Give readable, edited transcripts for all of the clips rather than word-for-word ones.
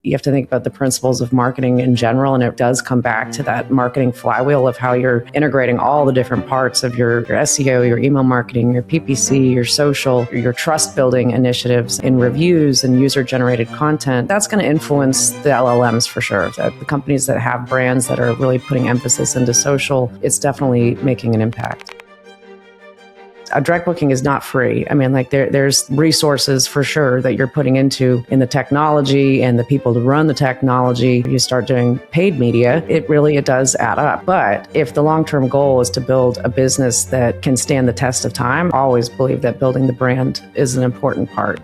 You have to think about the principles of marketing in general, and it does come back to that marketing flywheel of how you're integrating all the different parts of your SEO, your email marketing, your PPC, your social, your trust building initiatives in reviews and user-generated content. That's going to influence the LLMs for sure. The companies that have brands that are really putting emphasis into social, it's definitely making an impact. A direct booking is not free. I mean, like there's resources for sure that you're putting into in the technology and the people to run the technology. You start doing paid media, it does add up. But if the long-term goal is to build a business that can stand the test of time, I always believe that building the brand is an important part.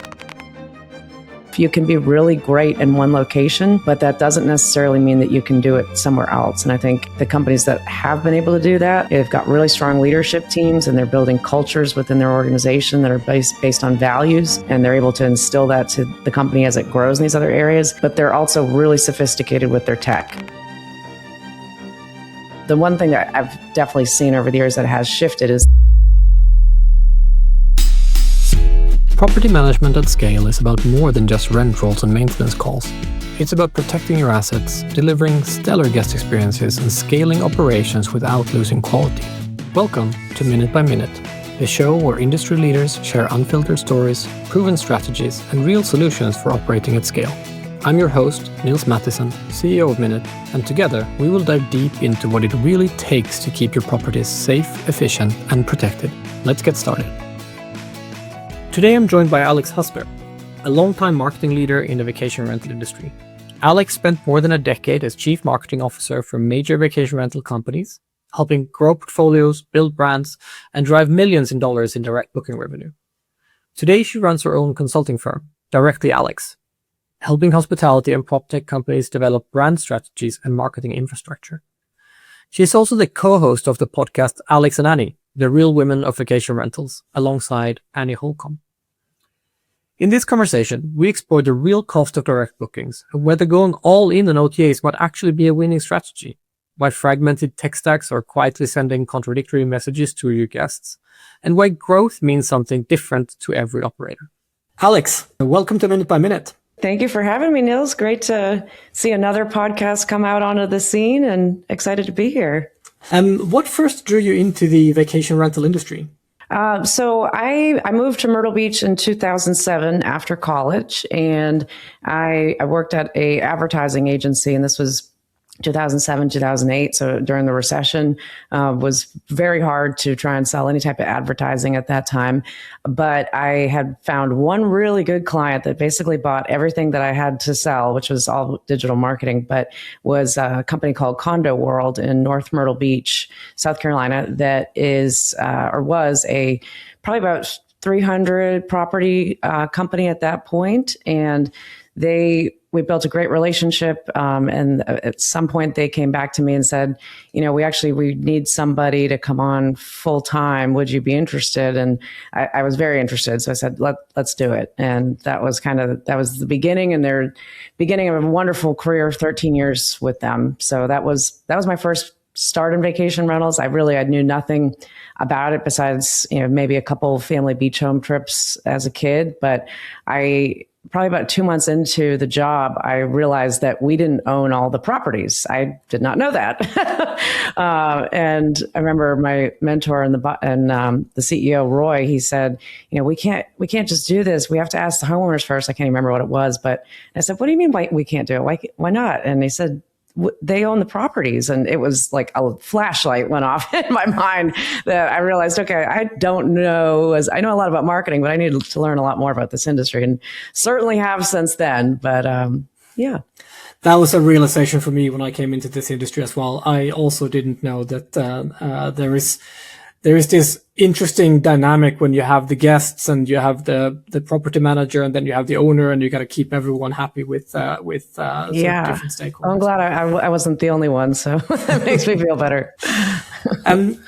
You can be really great in one location, but that doesn't necessarily mean that you can do it somewhere else. And I think the companies that have been able to do that, they've got really strong leadership teams and they're building cultures within their organization that are based on values, and they're able to instill that to the company as it grows in these other areas, but they're also really sophisticated with their tech. The one thing that I've definitely seen over the years that has shifted is property management at scale is about more than just rent rolls and maintenance calls. It's about protecting your assets, delivering stellar guest experiences, and scaling operations without losing quality. Welcome to Minute by Minute, the show where industry leaders share unfiltered stories, proven strategies, and real solutions for operating at scale. I'm your host, Nils Mattisson, CEO of Minut, and together we will dive deep into what it really takes to keep your properties safe, efficient, and protected. Let's get started. Today I'm joined by Alex Husner, a longtime marketing leader in the vacation rental industry. Alex spent more than a decade as chief marketing officer for major vacation rental companies, helping grow portfolios, build brands, and drive millions in dollars in direct booking revenue. Today she runs her own consulting firm, Directly Alex, helping hospitality and PropTech companies develop brand strategies and marketing infrastructure. She is also the co-host of the podcast Alex and Annie, The Real Women of Vacation Rentals, alongside Annie Holcombe. In this conversation, we explore the real cost of direct bookings and whether going all in on OTAs might actually be a winning strategy, why fragmented tech stacks are quietly sending contradictory messages to your guests, and why growth means something different to every operator. Alex, welcome to Minute by Minute. Thank you for having me, Nils. Great to see another podcast come out onto the scene and excited to be here. What first drew you into the vacation rental industry? So I moved to Myrtle Beach in 2007 after college, and I worked at a advertising agency, and this was 2007, 2008. So during the recession, was very hard to try and sell any type of advertising at that time. But I had found one really good client that basically bought everything that I had to sell, which was all digital marketing, but was a company called Condo-World in North Myrtle Beach, South Carolina, that is, or was a probably about 300 property company at that point. And we built a great relationship. And at some point they came back to me and said, we need somebody to come on full time. Would you be interested? And I was very interested. So I said, let's do it. And that was the beginning, and their beginning of a wonderful career, 13 years with them. So that was my first start in vacation rentals. I knew nothing about it besides, maybe a couple family beach home trips as a kid. But probably about 2 months into the job, I realized that we didn't own all the properties. I did not know that. And I remember my mentor and the CEO, Roy, he said, we can't just do this. We have to ask the homeowners first. I can't even remember what it was, but I said, what do you mean we can't do it? Why not? And he said, they own the properties. And it was like a flashlight went off in my mind that I realized, okay, I don't know, I know a lot about marketing, but I need to learn a lot more about this industry, and certainly have since then. But yeah. That was a realization for me when I came into this industry as well. I also didn't know that there is this interesting dynamic when you have the guests and you have the property manager, and then you have the owner, and you got to keep everyone happy with different stakeholders. I'm glad I wasn't the only one, so that makes me feel better.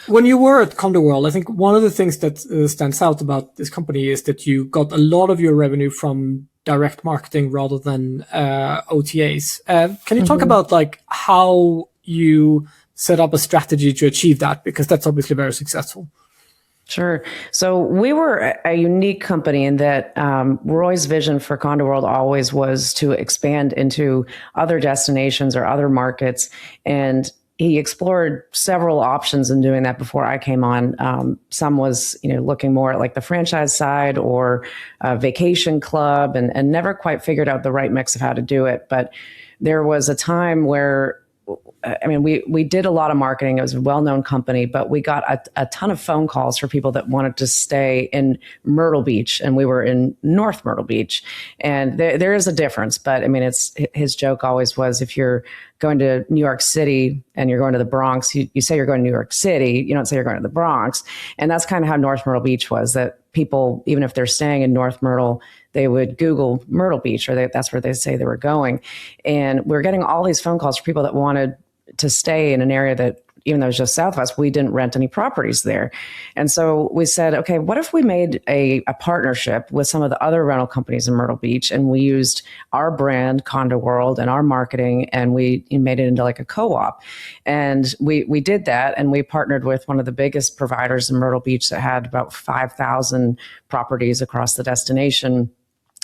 When you were at Condo-World, I think one of the things that stands out about this company is that you got a lot of your revenue from direct marketing rather than OTAs. Can you talk about how you set up a strategy to achieve that? Because that's obviously very successful. Sure. So we were a unique company in that Roy's vision for Condo-World always was to expand into other destinations or other markets. And he explored several options in doing that before I came on. Some was, looking more at like the franchise side or a vacation club and never quite figured out the right mix of how to do it. But there was a time where we did a lot of marketing. It was a well-known company, but we got a ton of phone calls for people that wanted to stay in Myrtle Beach, and we were in North Myrtle Beach. And there is a difference, but it's his joke always was, if you're going to New York City and you're going to the Bronx, you say you're going to New York City, you don't say you're going to the Bronx. And that's kind of how North Myrtle Beach was, that people, even if they're staying in North Myrtle, they would Google Myrtle Beach, or that's where they say they were going. And we're getting all these phone calls for people that wanted to stay in an area that, even though it was just Southwest, we didn't rent any properties there. And so we said, okay, what if we made a partnership with some of the other rental companies in Myrtle Beach, and we used our brand, Condo-World, and our marketing, and we made it into like a co-op. And we did that, and we partnered with one of the biggest providers in Myrtle Beach that had about 5,000 properties across the destination.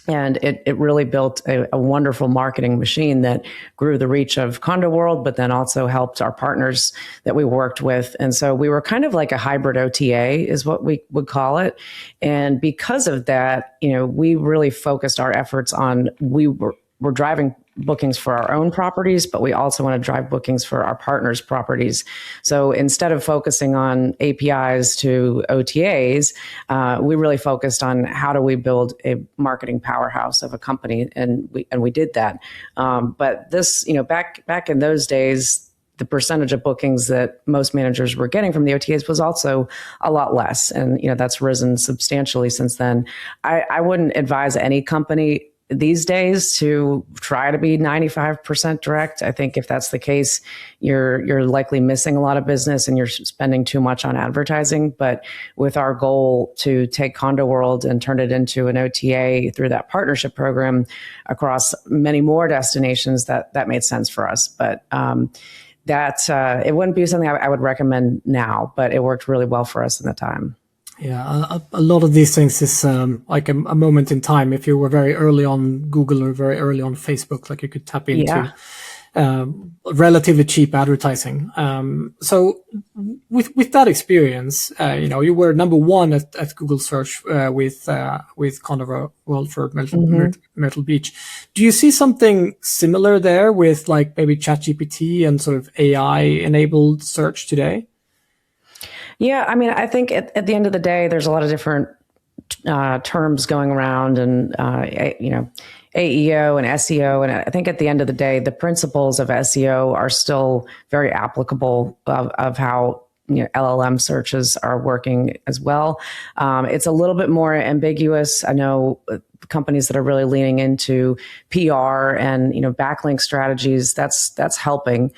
And it really built a wonderful marketing machine that grew the reach of Condo-World, but then also helped our partners that we worked with. And so we were kind of like a hybrid OTA is what we would call it. And because of that, we really focused our efforts on, we're driving bookings for our own properties, but we also want to drive bookings for our partners' properties. So instead of focusing on APIs to OTAs, we really focused on how do we build a marketing powerhouse of a company, and we did that. But this, back in those days, the percentage of bookings that most managers were getting from the OTAs was also a lot less, and that's risen substantially since then. I wouldn't advise any company these days to try to be 95% direct. I think if that's the case, you're likely missing a lot of business and you're spending too much on advertising. But with our goal to take Condo-World and turn it into an OTA through that partnership program across many more destinations, that made sense for us. But it wouldn't be something I would recommend now, but it worked really well for us in the time. Yeah, a lot of these things is like a moment in time. If you were very early on Google or very early on Facebook, like you could tap into relatively cheap advertising. So with that experience, you were number one at Google search with Condo-World for Myrtle Beach. Do you see something similar there with like maybe ChatGPT and sort of AI enabled search today? Yeah, I think at the end of the day, there's a lot of different terms going around, and AEO and SEO. And I think at the end of the day, the principles of SEO are still very applicable of how LLM searches are working as well. It's a little bit more ambiguous. I know companies that are really leaning into PR and backlink strategies. That's helping.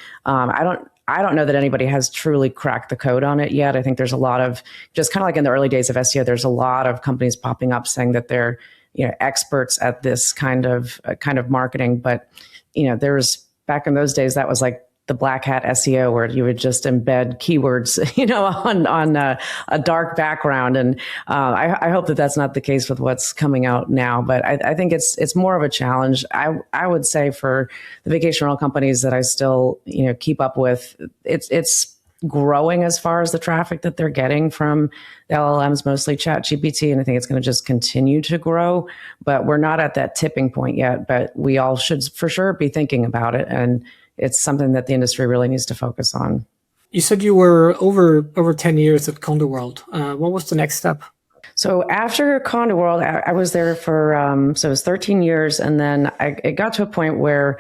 I don't know that anybody has truly cracked the code on it yet. I think there's a lot of, just kind of like in the early days of SEO, there's a lot of companies popping up saying that they're experts at this kind of marketing. But there's, back in those days, that was like the black hat SEO, where you would just embed keywords, on a dark background. And I hope that that's not the case with what's coming out now. But I think it's more of a challenge. I would say for the vacation rental companies that I still keep up with, it's growing as far as the traffic that they're getting from the LLMs, mostly ChatGPT, and I think it's going to just continue to grow. But we're not at that tipping point yet. But we all should for sure be thinking about it, and it's something that the industry really needs to focus on. You said you were over 10 years at Condo-World. What was the next step? So after Condo-World, I was there for, so it was 13 years. And then it got to a point where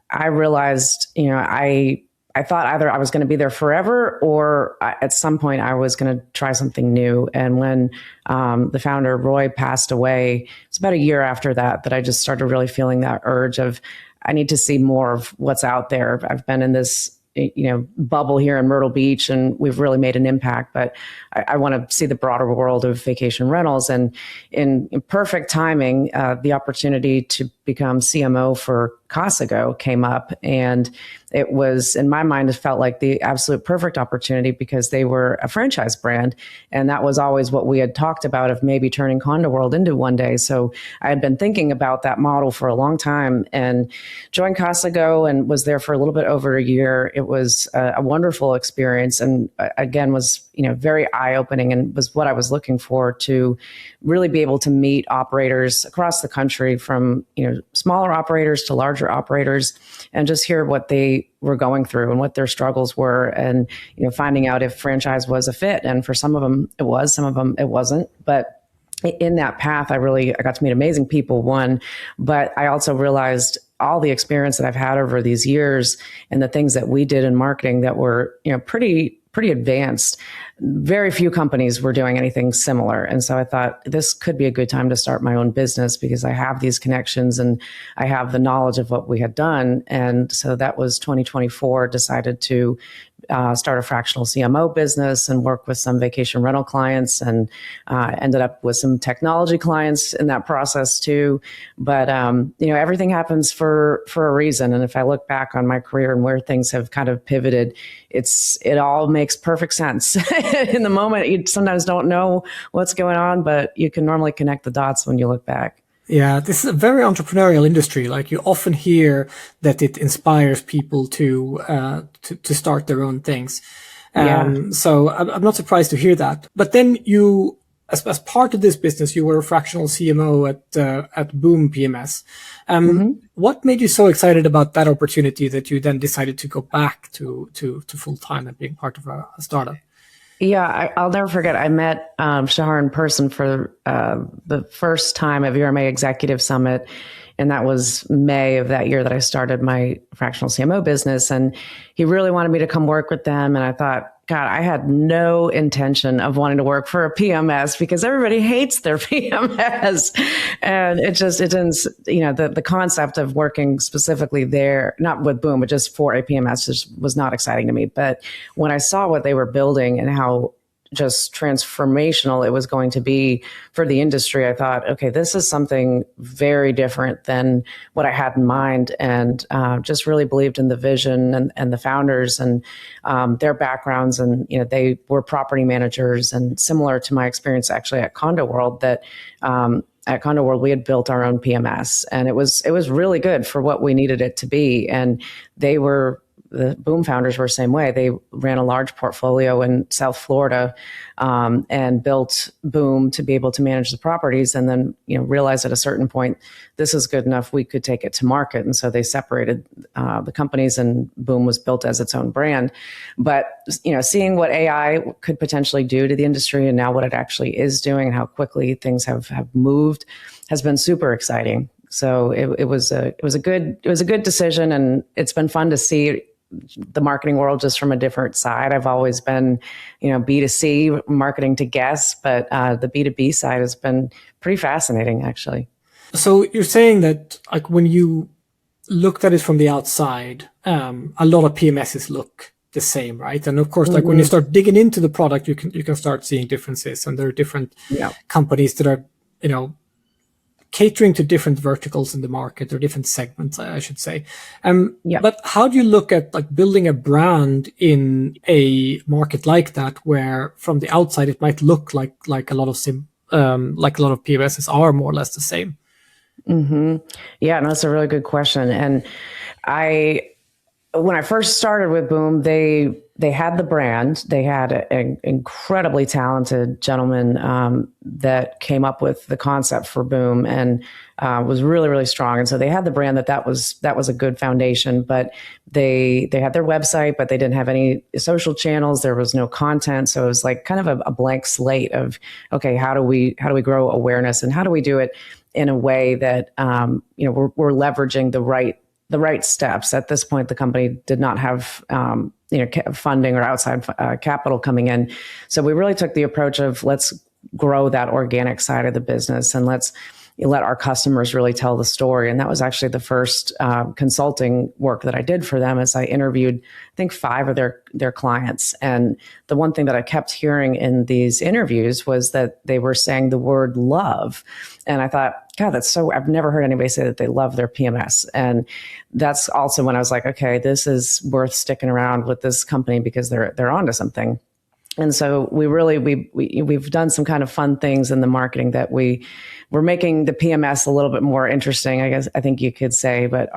I realized, I thought either I was going to be there forever, or at some point I was going to try something new. And when the founder, Roy, passed away, it's about a year after that I just started really feeling that urge of, I need to see more of what's out there. I've been in this, bubble here in Myrtle Beach, and we've really made an impact, but I want to see the broader world of vacation rentals. And in perfect timing, the opportunity to become CMO for Casago came up, and it was, in my mind, it felt like the absolute perfect opportunity because they were a franchise brand. And that was always what we had talked about of maybe turning Condo-World into one day. So I had been thinking about that model for a long time and joined Casago and was there for a little bit over a year. It was a wonderful experience, and again, was very eye-opening, and was what I was looking for, to really be able to meet operators across the country, from smaller operators to larger operators, and just hear what they were going through and what their struggles were, and finding out if franchise was a fit. And for some of them it was, some of them it wasn't. But in that path, I got to meet amazing people, one, but I also realized all the experience that I've had over these years and the things that we did in marketing that were pretty advanced. Very few companies were doing anything similar. And so I thought this could be a good time to start my own business, because I have these connections and I have the knowledge of what we had done. And so that was 2024, decided to start a fractional CMO business and work with some vacation rental clients, and ended up with some technology clients in that process too. But everything happens for a reason. And if I look back on my career and where things have kind of pivoted, it all makes perfect sense. In the moment, you sometimes don't know what's going on, but you can normally connect the dots when you look back. Yeah, this is a very entrepreneurial industry. Like, you often hear that it inspires people to start their own things. So I'm not surprised to hear that. But then you, as part of this business, you were a fractional CMO at Boom PMS. What made you so excited about that opportunity that you then decided to go back to full time and being part of a startup? Yeah, I'll never forget. I met Shahar in person for the first time at VRMA Executive Summit. And that was May of that year that I started my fractional CMO business. And he really wanted me to come work with them. And I thought, God, I had no intention of wanting to work for a PMS because everybody hates their PMS. And it didn't, the concept of working specifically there, not with Boom, but just for a PMS, just was not exciting to me. But when I saw what they were building and how just transformational it was going to be for the industry, I thought, okay, this is something very different than what I had in mind, and just really believed in the vision and the founders and their backgrounds. And, they were property managers, and similar to my experience actually at Condo-World, that at Condo-World, we had built our own PMS, and it was really good for what we needed it to be. And the Boom founders were the same way. They ran a large portfolio in South Florida and built Boom to be able to manage the properties, and then realized at a certain point, this is good enough, we could take it to market. And so they separated the companies, and Boom was built as its own brand. But seeing what AI could potentially do to the industry, and now what it actually is doing, and how quickly things have moved, has been super exciting. So it was a good decision, and it's been fun to see the marketing world just from a different side. I've always been, B2C marketing to guests, but the B2B side has been pretty fascinating, actually. So you're saying that, like, when you looked at it from the outside, a lot of PMSs look the same, right? And of course, like, when you start digging into the product, you can start seeing differences, and there are different companies that are, catering to different verticals in the market, or different segments, I should say. But how do you look at, like, building a brand in a market like that, where from the outside it might look like a lot of PMSs are more or less the same? Yeah, no, that's a really good question. And when I first started with Boom, they had the brand. They had an incredibly talented gentleman that came up with the concept for Boom, and was really, really strong. And so they had the brand that was a good foundation. But they had their website, but they didn't have any social channels. There was no content, so it was like kind of a blank slate of, okay, how do we grow awareness, and how do we do it in a way that we're leveraging the right steps. At this point, the company did not have funding or outside capital coming in. So we really took the approach of, let's grow that organic side of the business, and let's you let our customers really tell the story. And that was actually the first consulting work that I did for them, as I interviewed, I think, 5 of their clients. And the one thing that I kept hearing in these interviews was that they were saying the word love. And I thought, God, I've never heard anybody say that they love their PMS. And that's also when I was like, okay, this is worth sticking around with this company because they're onto something. And so we've done some kind of fun things in the marketing that we're making the PMS a little bit more interesting, I think you could say. But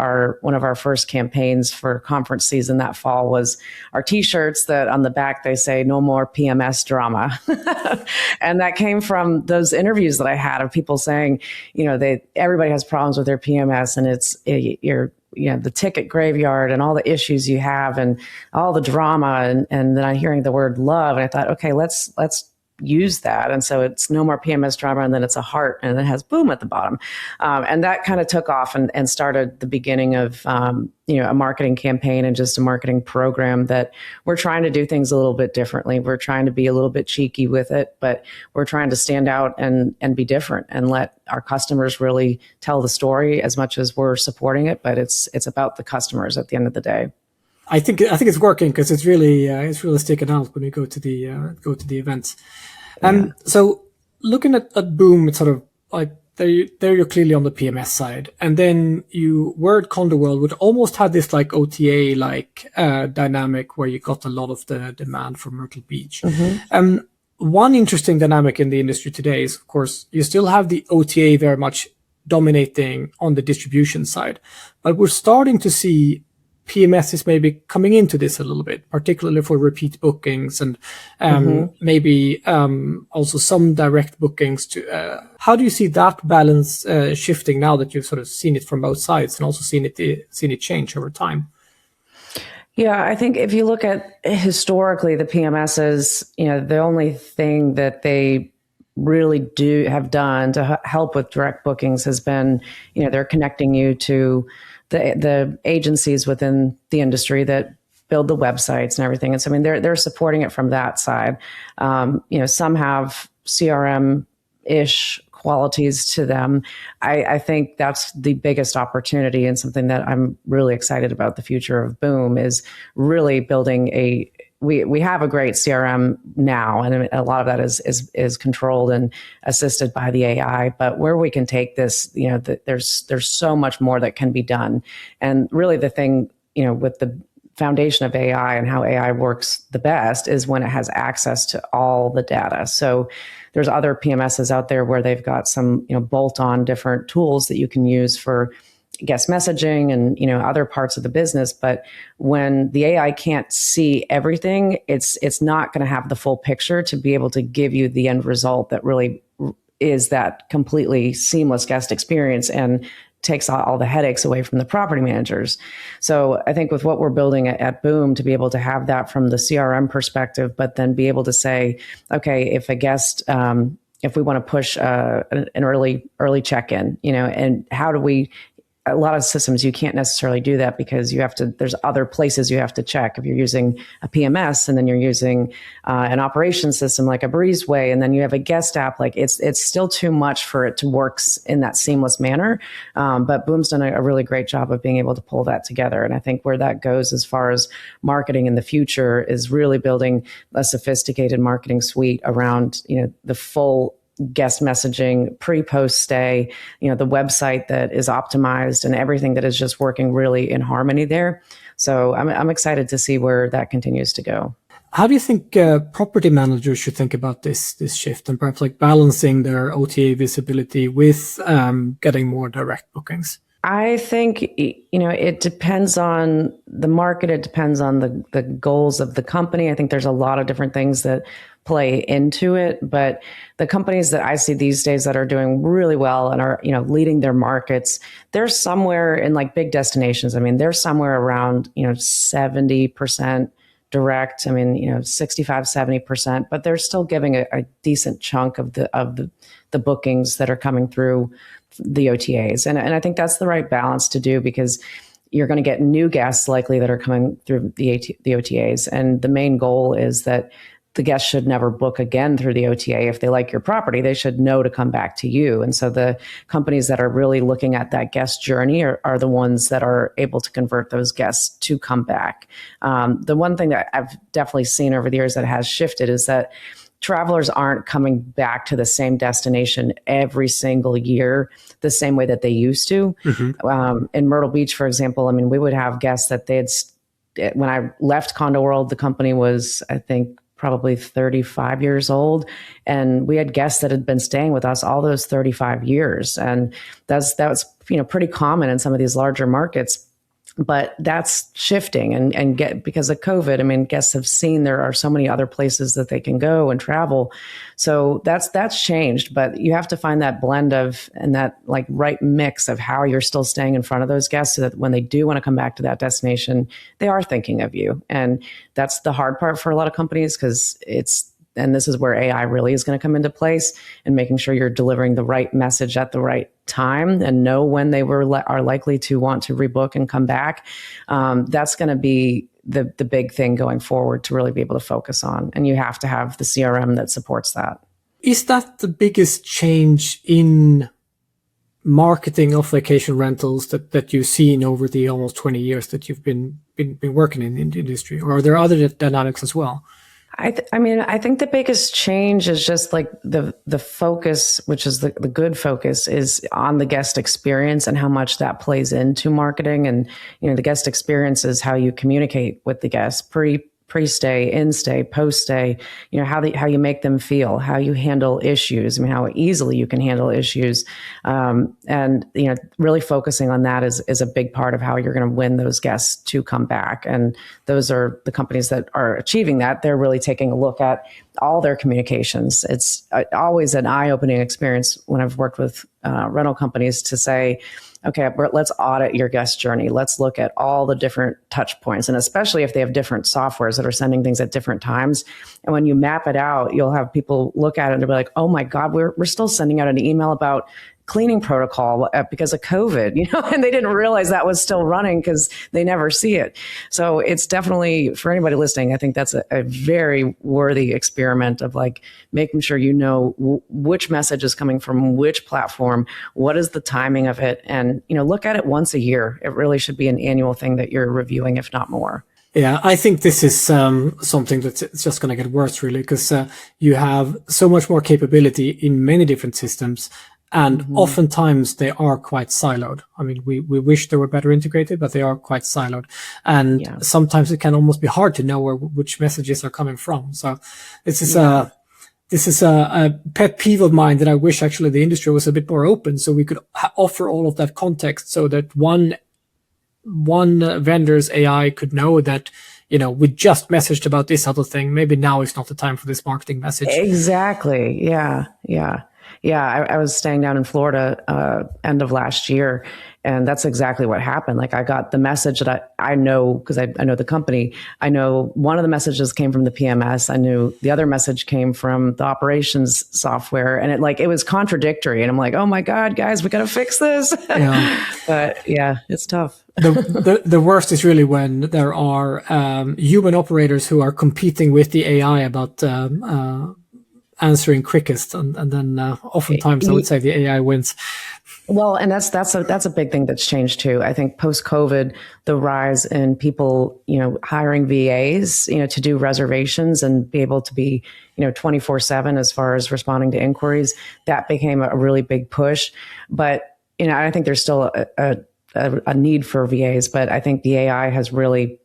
one of our first campaigns for conference season that fall was our T-shirts that on the back they say "No more PMS drama," and that came from those interviews that I had of people saying, everybody has problems with their PMS, and you're the ticket graveyard and all the issues you have and all the drama. And then I'm hearing the word love. And I thought, okay, let's use that. And so it's no more PMS drama. And then it's a heart and it has boom at the bottom. And that kind of took off and started the beginning of, a marketing campaign and just a marketing program that we're trying to do things a little bit differently. We're trying to be a little bit cheeky with it, but we're trying to stand out and be different and let our customers really tell the story as much as we're supporting it. But it's about the customers at the end of the day. I think it's working because it's really sticking out when we go to the events. So looking at Boom, it's sort of like there you're clearly on the PMS side, and then you were at Condo-World, which almost had this like OTA dynamic where you got a lot of the demand from Myrtle Beach. Mm-hmm. One interesting dynamic in the industry today is, of course, you still have the OTA very much dominating on the distribution side, but we're starting to see PMS is maybe coming into this a little bit, particularly for repeat bookings and maybe also some direct bookings. How do you see that balance shifting now that you've sort of seen it from both sides and also seen it change over time? Yeah, I think if you look at historically, the PMSs, the only thing that they really have done to help with direct bookings has been, they're connecting you to the agencies within the industry that build the websites and everything. And so, they're supporting it from that side. Some have CRM-ish qualities to them. I think that's the biggest opportunity, and something that I'm really excited about the future of Boom is really building we have a great CRM now, and a lot of that is controlled and assisted by the AI. But where we can take this, there's so much more that can be done. And really, the thing, with the foundation of AI and how AI works the best is when it has access to all the data. So there's other PMSs out there where they've got some, bolt-on different tools that you can use for guest messaging and other parts of the business. But when the AI can't see everything, it's not going to have the full picture to be able to give you the end result that really is that completely seamless guest experience and takes all the headaches away from the property managers. So I think with what we're building at Boom, to be able to have that from the CRM perspective, but then be able to say, okay, if a guest, if we want to push an early check-in, and how do we, a lot of systems, you can't necessarily do that because there's other places you have to check. If you're using a PMS and then you're using an operations system like a Breezeway, and then you have a guest app, like it's still too much for it to work in that seamless manner. But Boom's done a really great job of being able to pull that together. And I think where that goes as far as marketing in the future is really building a sophisticated marketing suite around, the full guest messaging, pre-post stay, the website that is optimized and everything that is just working really in harmony there. So I'm excited to see where that continues to go. How do you think property managers should think about this shift and perhaps like balancing their OTA visibility with getting more direct bookings? I think, it depends on the market. It depends on the goals of the company. I think there's a lot of different things that play into it, but the companies that I see these days that are doing really well and are, leading their markets, they're somewhere in like big destinations. They're somewhere around, 70% direct. 65, 70%, but they're still giving a decent chunk of the bookings that are coming through the OTAs. And I think that's the right balance to do, because you're going to get new guests likely that are coming through the OTAs. And the main goal is that the guest should never book again through the OTA. If they like your property, they should know to come back to you. And so the companies that are really looking at that guest journey are the ones that are able to convert those guests to come back. The one thing that I've definitely seen over the years that has shifted is that travelers aren't coming back to the same destination every single year the same way that they used to. In Myrtle Beach, for example, I mean, we would have guests that when I left Condo-World, the company was, I think, probably 35 years old. And we had guests that had been staying with us all those 35 years. And that was pretty common in some of these larger markets. But that's shifting because of COVID, I mean, guests have seen there are so many other places that they can go and travel. So that's changed, but you have to find that blend of, and that like right mix of how you're still staying in front of those guests so that when they do want to come back to that destination, they are thinking of you. And that's the hard part for a lot of companies because and this is where AI really is going to come into place and making sure you're delivering the right message at the right time and know when they are likely to want to rebook and come back. That's going to be the big thing going forward to really be able to focus on. And you have to have the CRM that supports that. Is that the biggest change in marketing of vacation rentals that you've seen over the almost 20 years that you've been working in the industry? Or are there other dynamics as well? I think the biggest change is just like the focus, which is the good focus, is on the guest experience and how much that plays into marketing. And, the guest experience is how you communicate with the guests pre-stay, in-stay, post-stay, how you make them feel, how you handle issues, how easily you can handle issues. And really focusing on that is a big part of how you're going to win those guests to come back. And those are the companies that are achieving that. They're really taking a look at all their communications. It's always an eye-opening experience when I've worked with rental companies to say, okay, let's audit your guest journey. Let's look at all the different touch points. And especially if they have different softwares that are sending things at different times. And when you map it out, you'll have people look at it and they'll be like, oh my God, we're still sending out an email about cleaning protocol because of COVID, and they didn't realize that was still running because they never see it. So it's definitely, for anybody listening, I think that's a very worthy experiment of like making sure which message is coming from which platform, what is the timing of it, and look at it once a year. It really should be an annual thing that you're reviewing, if not more. Yeah, I think this is something that's just going to get worse, really, because you have so much more capability in many different systems. And oftentimes they are quite siloed. I mean, we wish they were better integrated, but they are quite siloed. And sometimes it can almost be hard to know which messages are coming from. So this is a pet peeve of mine that I wish actually the industry was a bit more open so we could offer all of that context so that one vendor's AI could know that, we just messaged about this other thing. Maybe now is not the time for this marketing message. Exactly. Yeah. I was staying down in Florida end of last year, and that's exactly what happened. Like I got the message that I know because I know the company. I know one of the messages came from the PMS. I knew the other message came from the operations software, and it was contradictory. And I'm like, oh my God, guys, we got to fix this. Yeah. But yeah, it's tough. The worst is really when there are human operators who are competing with the AI about answering quickest, and then oftentimes I would say the AI wins. Well, and that's a big thing that's changed too. I think post-COVID, the rise in people, hiring VAs, to do reservations and be able to be, 24/7 as far as responding to inquiries, that became a really big push. But, I think there's still a need for VAs, but I think the AI has really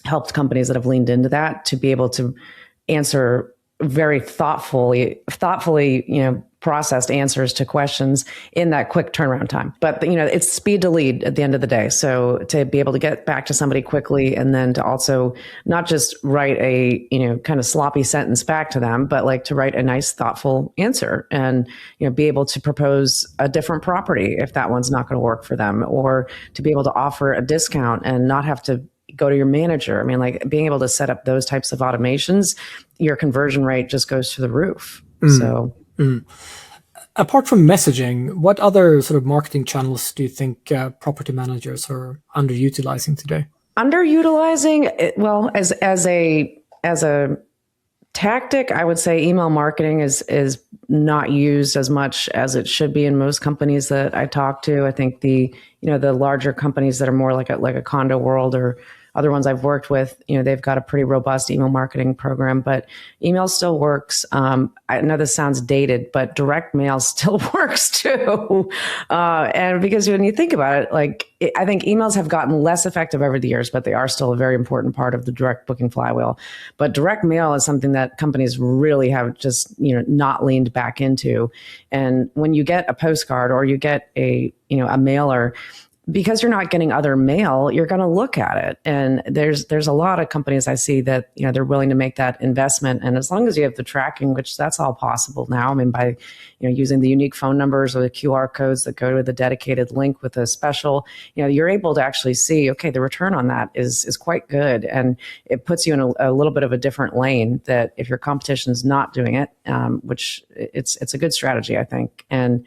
helped companies that have leaned into that to be able to answer very thoughtfully, processed answers to questions in that quick turnaround time. But, it's speed to lead at the end of the day. So to be able to get back to somebody quickly and then to also not just write a, kind of sloppy sentence back to them, but like to write a nice, thoughtful answer and, be able to propose a different property if that one's not going to work for them, or to be able to offer a discount and not have to go to your manager. I mean, like being able to set up those types of automations, your conversion rate just goes through the roof. So. Apart from messaging, what other sort of marketing channels do you think property managers are underutilizing today? Underutilizing, well, as a tactic, I would say email marketing is not used as much as it should be in most companies that I talk to. I think the larger companies that are more like a Condo-World or other ones I've worked with, they've got a pretty robust email marketing program, but email still works. I know this sounds dated, but direct mail still works too. And because when you think about it, I think emails have gotten less effective over the years, but they are still a very important part of the direct booking flywheel. But direct mail is something that companies really have just, not leaned back into. And when you get a postcard or you get a mailer, because you're not getting other mail, you're going to look at it. And there's a lot of companies I see that, they're willing to make that investment. And as long as you have the tracking, which that's all possible now, I mean, by, using the unique phone numbers or the QR codes that go to the dedicated link with a special, you're able to actually see, okay, the return on that is quite good. And it puts you in a little bit of a different lane that if your competition is not doing it, which it's a good strategy, I think. And,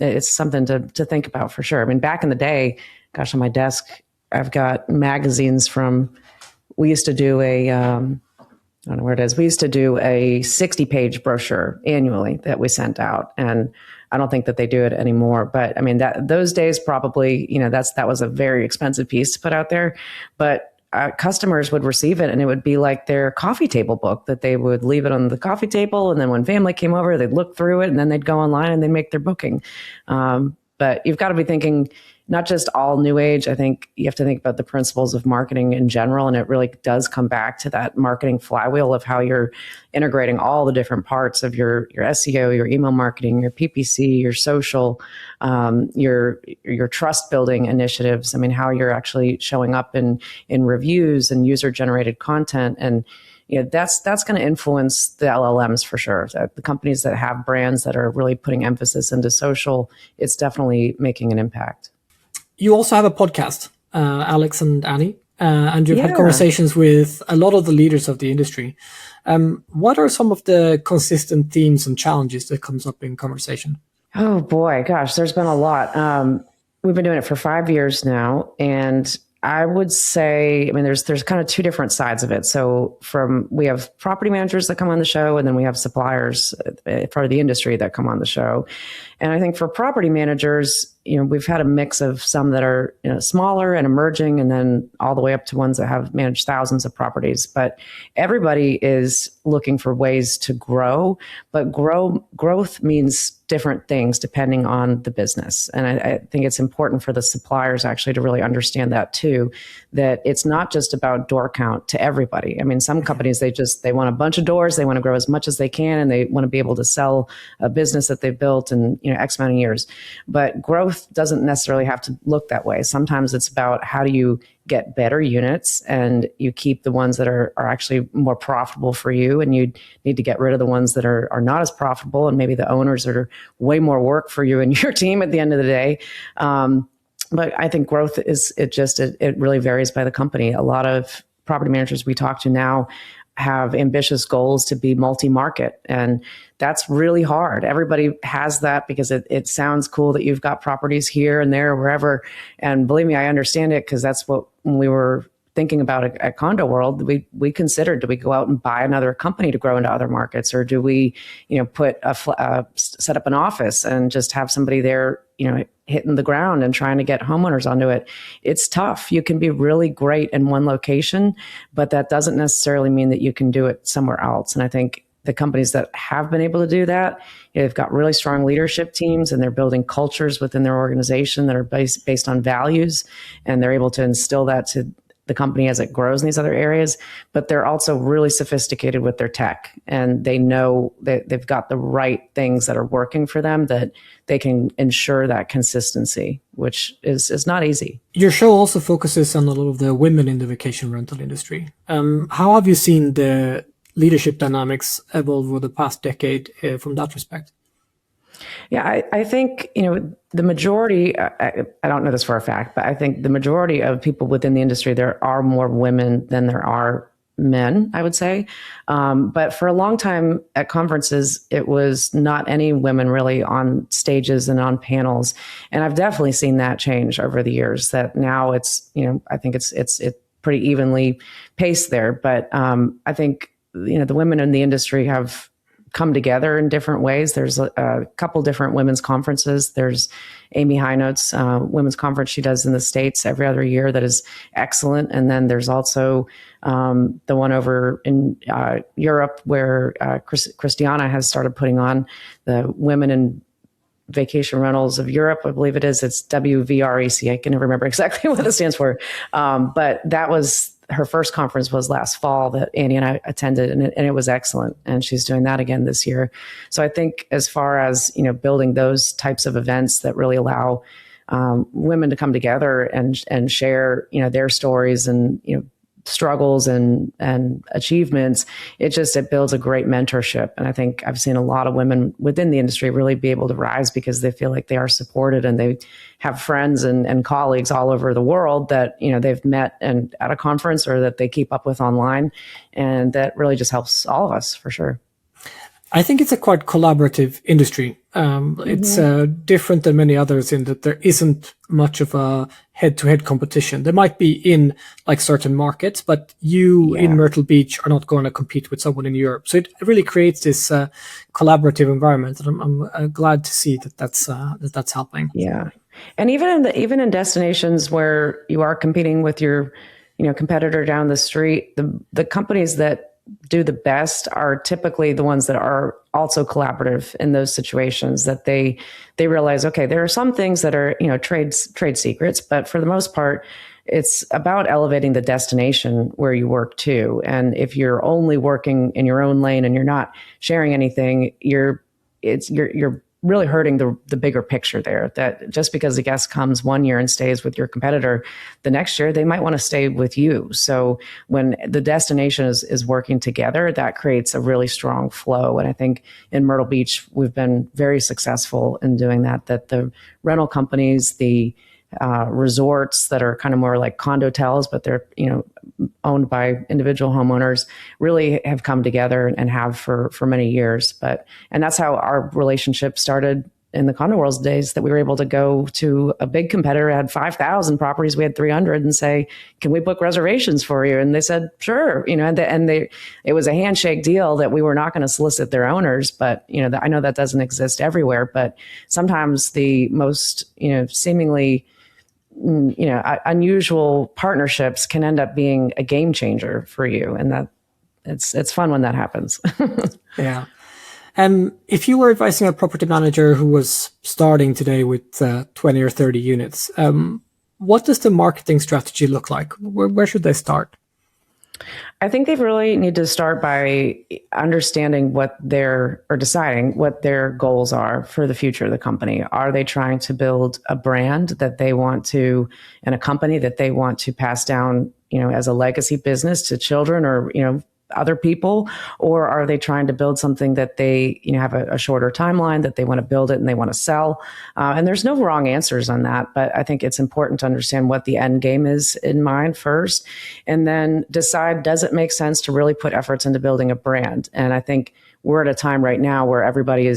it's something to think about for sure. I mean, back in the day, gosh, on my desk, I've got magazines we used to do I don't know where it is. We used to do a 60-page brochure annually that we sent out. And I don't think that they do it anymore. But I mean, those days probably, that was a very expensive piece to put out there. But customers would receive it and it would be like their coffee table book that they would leave it on the coffee table. And then when family came over, they'd look through it and then they'd go online and they'd make their booking. But you've got to be thinking not just all new age. I think you have to think about the principles of marketing in general. And it really does come back to that marketing flywheel of how you're integrating all the different parts of your SEO, your email marketing, your PPC, your social, your trust building initiatives. I mean, how you're actually showing up in reviews and user generated content. And that's going to influence the LLMs for sure. The companies that have brands that are really putting emphasis into social, it's definitely making an impact. You also have a podcast, Alex and Annie, and you've had conversations with a lot of the leaders of the industry. What are some of the consistent themes and challenges that comes up in conversation? Oh boy, gosh, there's been a lot. We've been doing it for 5 years now, and I would say, I mean, there's kind of two different sides of it. So we have property managers that come on the show, and then we have suppliers for the industry that come on the show. And I think for property managers, we've had a mix of some that are smaller and emerging, and then all the way up to ones that have managed thousands of properties. But everybody is looking for ways to grow, but growth means different things depending on the business. And I think it's important for the suppliers actually to really understand that too, that it's not just about door count to everybody. I mean, some companies, they want a bunch of doors, they want to grow as much as they can, and they want to be able to sell a business that they've built in X amount of years. But growth doesn't necessarily have to look that way. Sometimes it's about how do you get better units and you keep the ones that are actually more profitable for you, and you need to get rid of the ones that are not as profitable, and maybe the owners are way more work for you and your team at the end of the day. But I think growth it really varies by the company. A lot of property managers we talk to now have ambitious goals to be multi-market, and that's really hard. Everybody has that because it sounds cool that you've got properties here and there, wherever. And believe me, I understand it, because that's what, when we were thinking about it at Condo-World, we considered, do we go out and buy another company to grow into other markets, or do we, set up an office and just have somebody there, hitting the ground and trying to get homeowners onto it? It's tough. You can be really great in one location, but that doesn't necessarily mean that you can do it somewhere else. And I think the companies that have been able to do that, they've got really strong leadership teams, and they're building cultures within their organization that are based on values, and they're able to instill that to the company as it grows in these other areas. But they're also really sophisticated with their tech, and they know that they've got the right things that are working for them, that they can ensure that consistency, which is not easy. Your show also focuses on a lot of the women in the vacation rental industry. How have you seen the leadership dynamics evolve over the past decade from that respect? Yeah, I think, the majority, I don't know this for a fact, but I think the majority of people within the industry, there are more women than there are men, I would say. But for a long time at conferences, it was not any women really on stages and on panels. And I've definitely seen that change over the years, that now it's, I think it's pretty evenly paced there. But I think the women in the industry have come together in different ways. There's a couple different women's conferences. There's Amy Hinote's women's conference she does in the States every other year that is excellent. And then there's also the one over in Europe where Christiana has started putting on the Women in Vacation Rentals of Europe, I believe it is. It's WVREC. I can never remember exactly what it stands for. But that was her first conference was last fall that Annie and I attended, and it was excellent. And she's doing that again this year. So I think as far as, building those types of events that really allow women to come together and share, their stories and, struggles and achievements, it builds a great mentorship. And I think I've seen a lot of women within the industry really be able to rise because they feel like they are supported and they have friends and colleagues all over the world that, they've met and at a conference or that they keep up with online. And that really just helps all of us for sure. I think it's a quite collaborative industry. It's different than many others in that there isn't much of a head-to-head competition. There might be in like certain markets, but you in Myrtle Beach are not going to compete with someone in Europe. So it really creates this collaborative environment, and I'm glad to see that's helping. Yeah, and even in destinations where you are competing with your competitor down the street, the companies that do the best are typically the ones that are also collaborative in those situations, that they realize, okay, there are some things that are, trade secrets, but for the most part, it's about elevating the destination where you work too. And if you're only working in your own lane and you're not sharing anything, you're really hurting the bigger picture there, that just because a guest comes one year and stays with your competitor, the next year they might want to stay with you. So when the destination is working together, that creates a really strong flow. And I think in Myrtle Beach, we've been very successful in doing that the rental companies, the resorts that are kind of more like condotels, but they're, owned by individual homeowners, really have come together and have for many years. And that's how our relationship started in the Condo-World's days, that we were able to go to a big competitor, had 5,000 properties, we had 300, and say, can we book reservations for you? And they said, sure. It was a handshake deal that we were not going to solicit their owners, but, I know that doesn't exist everywhere, but sometimes the most, seemingly unusual partnerships can end up being a game changer for you. And that it's fun when that happens. Yeah. If you were advising a property manager who was starting today with 20 or 30 units, what does the marketing strategy look like? Where should they start? I think they really need to start by understanding deciding what their goals are for the future of the company. Are they trying to build a brand that they want to, and a company that they want to pass down, as a legacy business to children or, other people, or are they trying to build something that they, have a shorter timeline, that they want to build it and they want to sell? And there's no wrong answers on that, but I think it's important to understand what the end game is in mind first, and then decide, does it make sense to really put efforts into building a brand? And I think we're at a time right now where everybody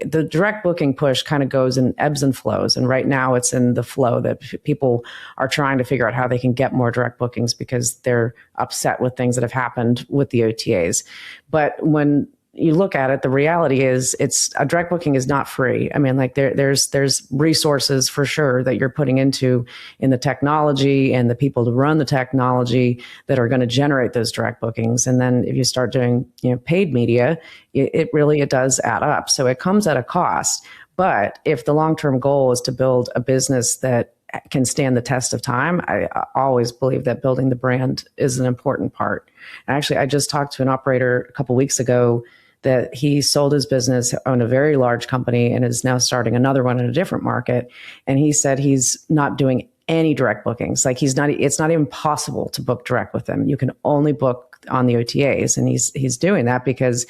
the direct booking push kind of goes in ebbs and flows. And right now it's in the flow that people are trying to figure out how they can get more direct bookings because they're upset with things that have happened with the OTAs. But when you look at it, the reality is a direct booking is not free. I mean, like there's resources for sure that you're putting in the technology and the people to run the technology that are going to generate those direct bookings. And then if you start doing, paid media, it does add up. So it comes at a cost. But if the long-term goal is to build a business that can stand the test of time, I always believe that building the brand is an important part. And actually, I just talked to an operator a couple weeks ago that he sold his business, owned a very large company, and is now starting another one in a different market. And he said he's not doing any direct bookings. Like it's not even possible to book direct with them. You can only book on the OTAs. And he's doing that because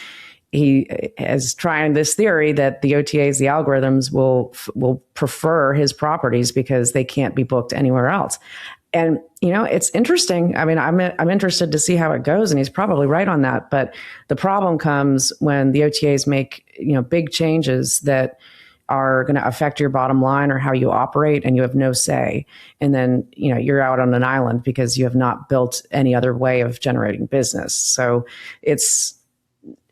he is trying this theory that the OTAs, the algorithms will prefer his properties because they can't be booked anywhere else. And, it's interesting. I mean, I'm interested to see how it goes, and he's probably right on that. But the problem comes when the OTAs make, big changes that are going to affect your bottom line or how you operate, and you have no say. And then, you're out on an island because you have not built any other way of generating business. So it's,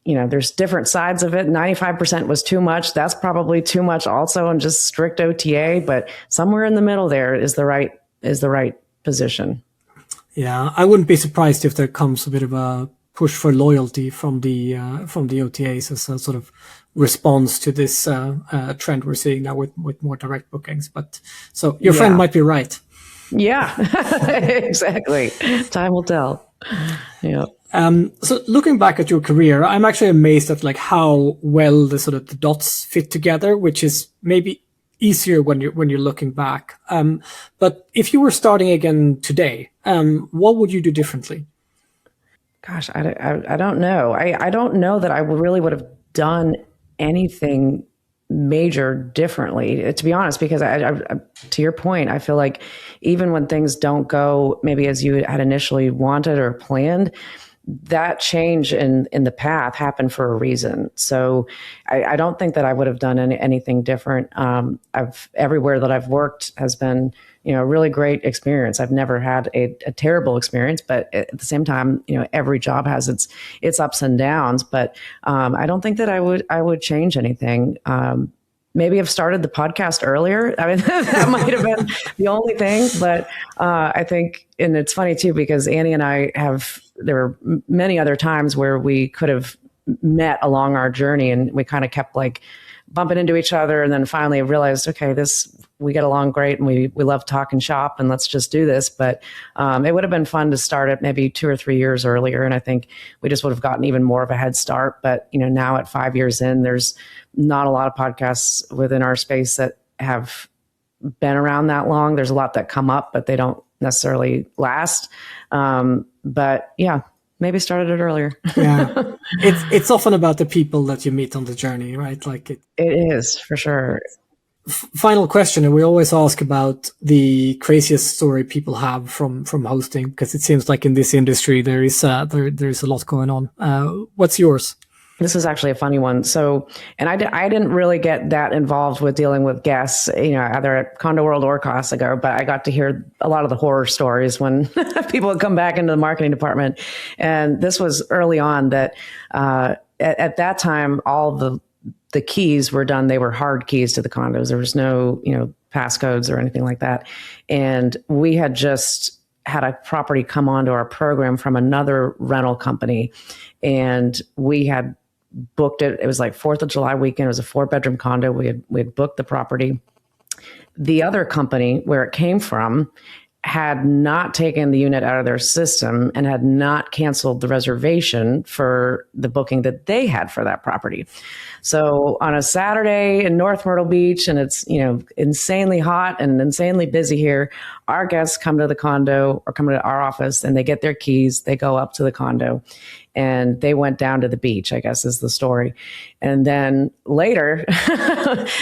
there's different sides of it. 95% was too much. That's probably too much also on just strict OTA, but somewhere in the middle there is the right position. Yeah, I wouldn't be surprised if there comes a bit of a push for loyalty from the OTAs as a sort of response to this trend we're seeing now with more direct bookings. But so your friend might be right. Yeah, exactly. Time will tell. Yeah. So looking back at your career, I'm actually amazed at like how well the dots fit together, which is maybe easier when you're looking back. But if you were starting again today, what would you do differently? Gosh, I don't know. I don't know that I really would have done anything major differently, to be honest, because I, to your point, I feel like even when things don't go maybe as you had initially wanted or planned, that change in the path happened for a reason. So I don't think that I would have done anything different. Everywhere that I've worked has been, a really great experience. I've never had a terrible experience, but at the same time, every job has its ups and downs. But I don't think that I would change anything. Maybe I've started the podcast earlier. I mean, that might have been the only thing. But I think, and it's funny too, because Annie and I there were many other times where we could have met along our journey, and we kind of kept like bumping into each other, and then finally realized, okay, we get along great, and we love talking shop, and let's just do this. But it would have been fun to start it maybe 2 or 3 years earlier, and I think we just would have gotten even more of a head start. But now at 5 years in, there's not a lot of podcasts within our space that have been around that long. There's a lot that come up, but they don't necessarily last. But yeah, maybe started it earlier. Yeah, it's often about the people that you meet on the journey, right? Like it is for sure. Final question, and we always ask about the craziest story people have from hosting, because it seems like in this industry there is a lot going on. What's yours? This is actually a funny one. So, and I didn't really get that involved with dealing with guests, either at Condo-World or Casago, but I got to hear a lot of the horror stories when people would come back into the marketing department. And this was early on that at that time, all the keys were done. They were hard keys to the condos. There was no, passcodes or anything like that. And we had just had a property come onto our program from another rental company, and we had booked it. It was like 4th of July weekend. It was a 4-bedroom condo. We had booked the property. The other company where it came from had not taken the unit out of their system and had not canceled the reservation for the booking that they had for that property. So on a Saturday in North Myrtle Beach, and it's, insanely hot and insanely busy here, our guests come to the condo or come to our office, and they get their keys, they go up to the condo, and they went down to the beach, I guess is the story. And then later,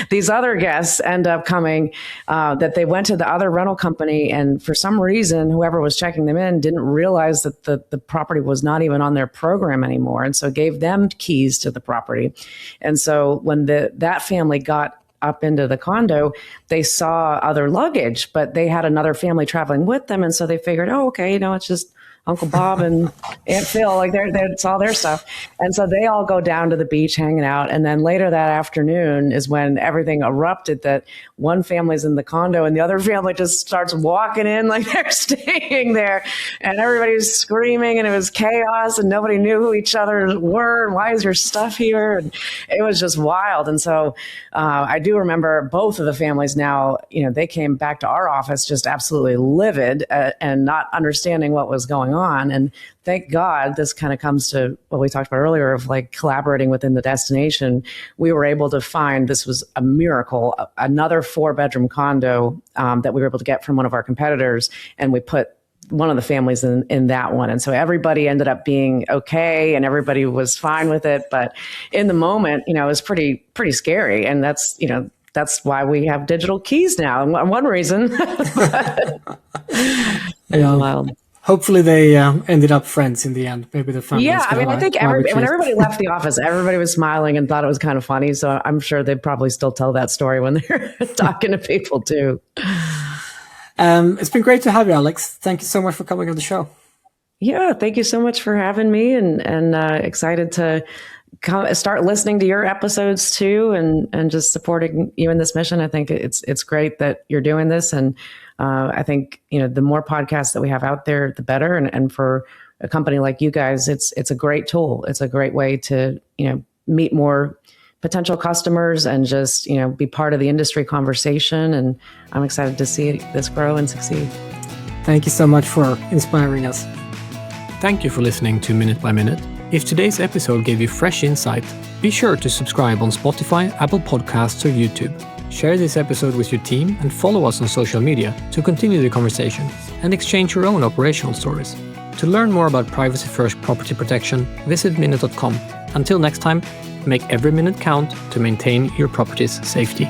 these other guests end up coming, that they went to the other rental company, and for some reason, whoever was checking them in didn't realize that the property was not even on their program anymore, and so gave them keys to the property. And so when that family got up into the condo, they saw other luggage, but they had another family traveling with them. And so they figured, oh, okay, it's just Uncle Bob and Aunt Phil, like it's all their stuff. And so they all go down to the beach hanging out. And then later that afternoon is when everything erupted, that one family's in the condo and the other family just starts walking in like they're staying there. And everybody's screaming, and it was chaos, and nobody knew who each other were. And why is your stuff here? And it was just wild. And so I do remember both of the families now, they came back to our office just absolutely livid and not understanding what was going on. And thank God, this kind of comes to what we talked about earlier of like collaborating within the destination. We were able to find, this was a miracle, another 4-bedroom condo that we were able to get from one of our competitors. And we put one of the families in that one. And so everybody ended up being okay, and everybody was fine with it. But in the moment, it was pretty scary. And that's why we have digital keys now. And one reason. Yeah. hopefully they ended up friends in the end. Maybe the family. Yeah, I mean, I think when everybody left the office, everybody was smiling and thought it was kind of funny. So I'm sure they probably still tell that story when they're talking to people too. It's been great to have you, Alex. Thank you so much for coming on the show. Yeah, thank you so much for having me, and excited to start listening to your episodes too, and just supporting you in this mission. I think it's great that you're doing this, and I think the more podcasts that we have out there, the better. And for a company like you guys, it's a great tool. It's a great way to meet more potential customers and just be part of the industry conversation. And I'm excited to see this grow and succeed. Thank you so much for inspiring us. Thank you for listening to Minute by Minute. If today's episode gave you fresh insight, be sure to subscribe on Spotify, Apple Podcasts, or YouTube. Share this episode with your team and follow us on social media to continue the conversation and exchange your own operational stories. To learn more about privacy-first property protection, visit Minut.com. Until next time, make every minute count to maintain your property's safety.